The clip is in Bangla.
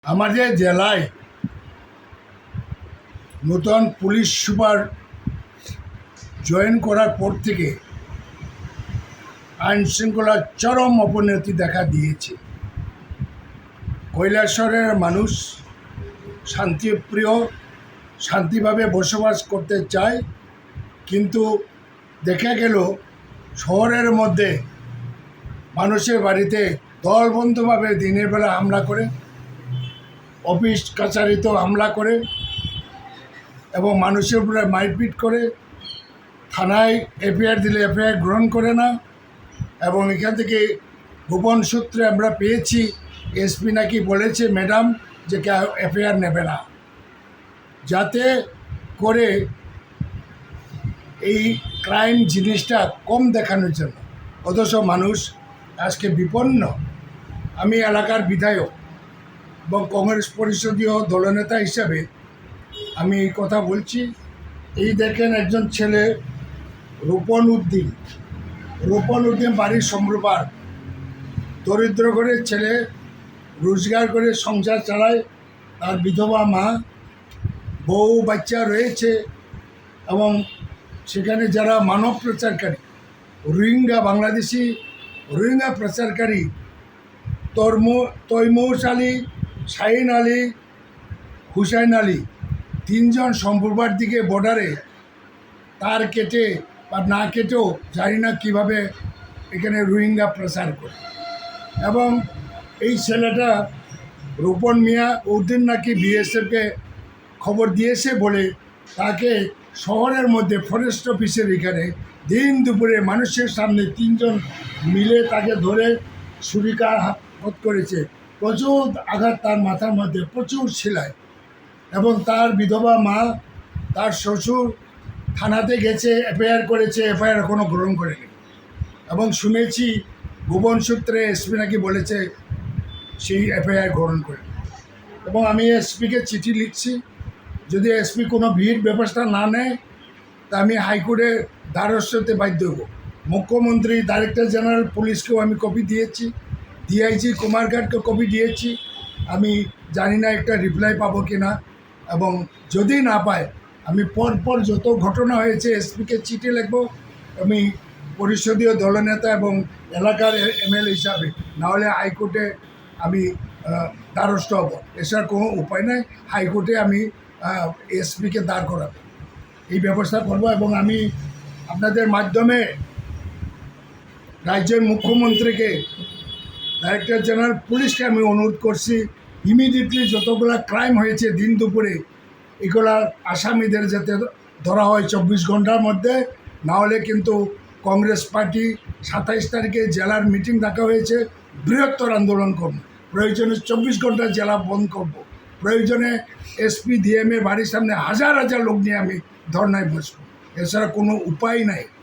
আমাদের জেলায় নতুন পুলিশ সুপার জয়েন করার পর থেকে আইন শৃঙ্খলার চরম অবনতি দেখা দিয়েছে। কৈলাসহরের মানুষ শান্তিপ্রিয়, শান্তিভাবে বসবাস করতে চায়, কিন্তু দেখা গেল শহরের মধ্যে মানুষের বাড়িতে দলবদ্ধভাবে দিনের বেলা হামলা করে, অফিস কাছারিতেও হামলা করে এবং মানুষের উপরে মারপিট করে। থানায় এফআইআর দিলে এফআইআর গ্রহণ করে না, এবং এখান থেকে গোপন সূত্রে আমরা পেয়েছি এসপি নাকি বলেছে ম্যাডাম যে এফআইআর নেবে না, যাতে করে এই ক্রাইম জিনিসটা কম দেখানোর জন্য। অথচ মানুষ আজকে বিপন্ন। আমি এলাকার বিধায়ক এবং কংগ্রেস পরিষদীয় দলনেতা হিসাবে আমি এই কথা বলছি। এই দেখেন একজন ছেলে রূপন উদ্দিন বাড়ির সম্প্রপার, দরিদ্র ঘরের ছেলে, রোজগার করে সংসার চালায়। তার বিধবা মা, বউ বাচ্চা রয়েছে, এবং সেখানে যারা মানব প্রচারকারী বাংলাদেশি রোহিঙ্গা প্রচারকারী তৈমুর আলী, শাহিন আলী, হুসাইন আলী, তিনজন সম্প্রপার দিকে বর্ডারে তার কেটে বা না কেটেও জানি না কীভাবে এখানে রোহিঙ্গা প্রচার করে। এবং এই ছেলেটা রূপন মিয়া উদ্দিন নাকি বিএসএফকে খবর দিয়েছে বলে তাকে শহরের মধ্যে ফরেস্ট অফিসের এখানে দুপুরে মানুষের সামনে তিনজন মিলে তাকে ধরে ছুরিকাঘাত করেছে। প্রচুর আঘাত তার মাথার মধ্যে, প্রচুর সেলাই। এবং তার বিধবা মা, তার শ্বশুর থানাতে গেছে, এফআইআর করেছে, এফআইআর এখনও গ্রহণ করেনি। এবং শুনেছি গোপন সূত্রে এসপি নাকি বলেছে সেই এফআইআর গ্রহণ করে। এবং আমি এসপিকে চিঠি লিখছি, যদি এসপি কোনো ভিড় ব্যবস্থা না নেয় তা আমি হাইকোর্টে দ্বারস্থ হতে বাধ্য হব। মুখ্যমন্ত্রী, ডাইরেক্টর জেনারেল পুলিশকেও আমি কপি দিয়েছি, ডিআইজি কুমারঘাটকে কপি দিয়েছি। আমি জানি না একটা রিপ্লাই পাবো কি না, এবং যদি না পাই আমি পরপর যত ঘটনা হয়েছে এসপিকে চিঠি লিখব। আমি পরিষদীয় দলনেতা এবং এলাকার এমএলএ হিসাবে, নাহলে হাইকোর্টে আমি দ্বারস্থ হব। এছাড়া কোনো উপায় নেই, হাইকোর্টে আমি এসপিকে দাঁড় করাবো, এই ব্যবস্থা করব। এবং আমি আপনাদের মাধ্যমে রাজ্যের মুখ্যমন্ত্রীকে, ডাইরেক্টর জেনারেল পুলিশকে আমি অনুরোধ করছি, ইমিডিয়েটলি যতগুলো ক্রাইম হয়েছে দিন দুপুরে, এগুলার আসামিদের যাতে ধরা হয় 24 ঘন্টার মধ্যে। নাহলে কিন্তু কংগ্রেস পার্টি 27 তারিখে জেলার মিটিং ডাকা হয়েছে, বৃহত্তর আন্দোলন করব। প্রয়োজনে 24 ঘন্টা জেলা বন্ধ করব। প্রয়োজনে এসপি ডিএমএ বাড়ির সামনে হাজার হাজার লোক নিয়ে আমি ধর্নায় বসব। এছাড়া কোনো উপায় নাই।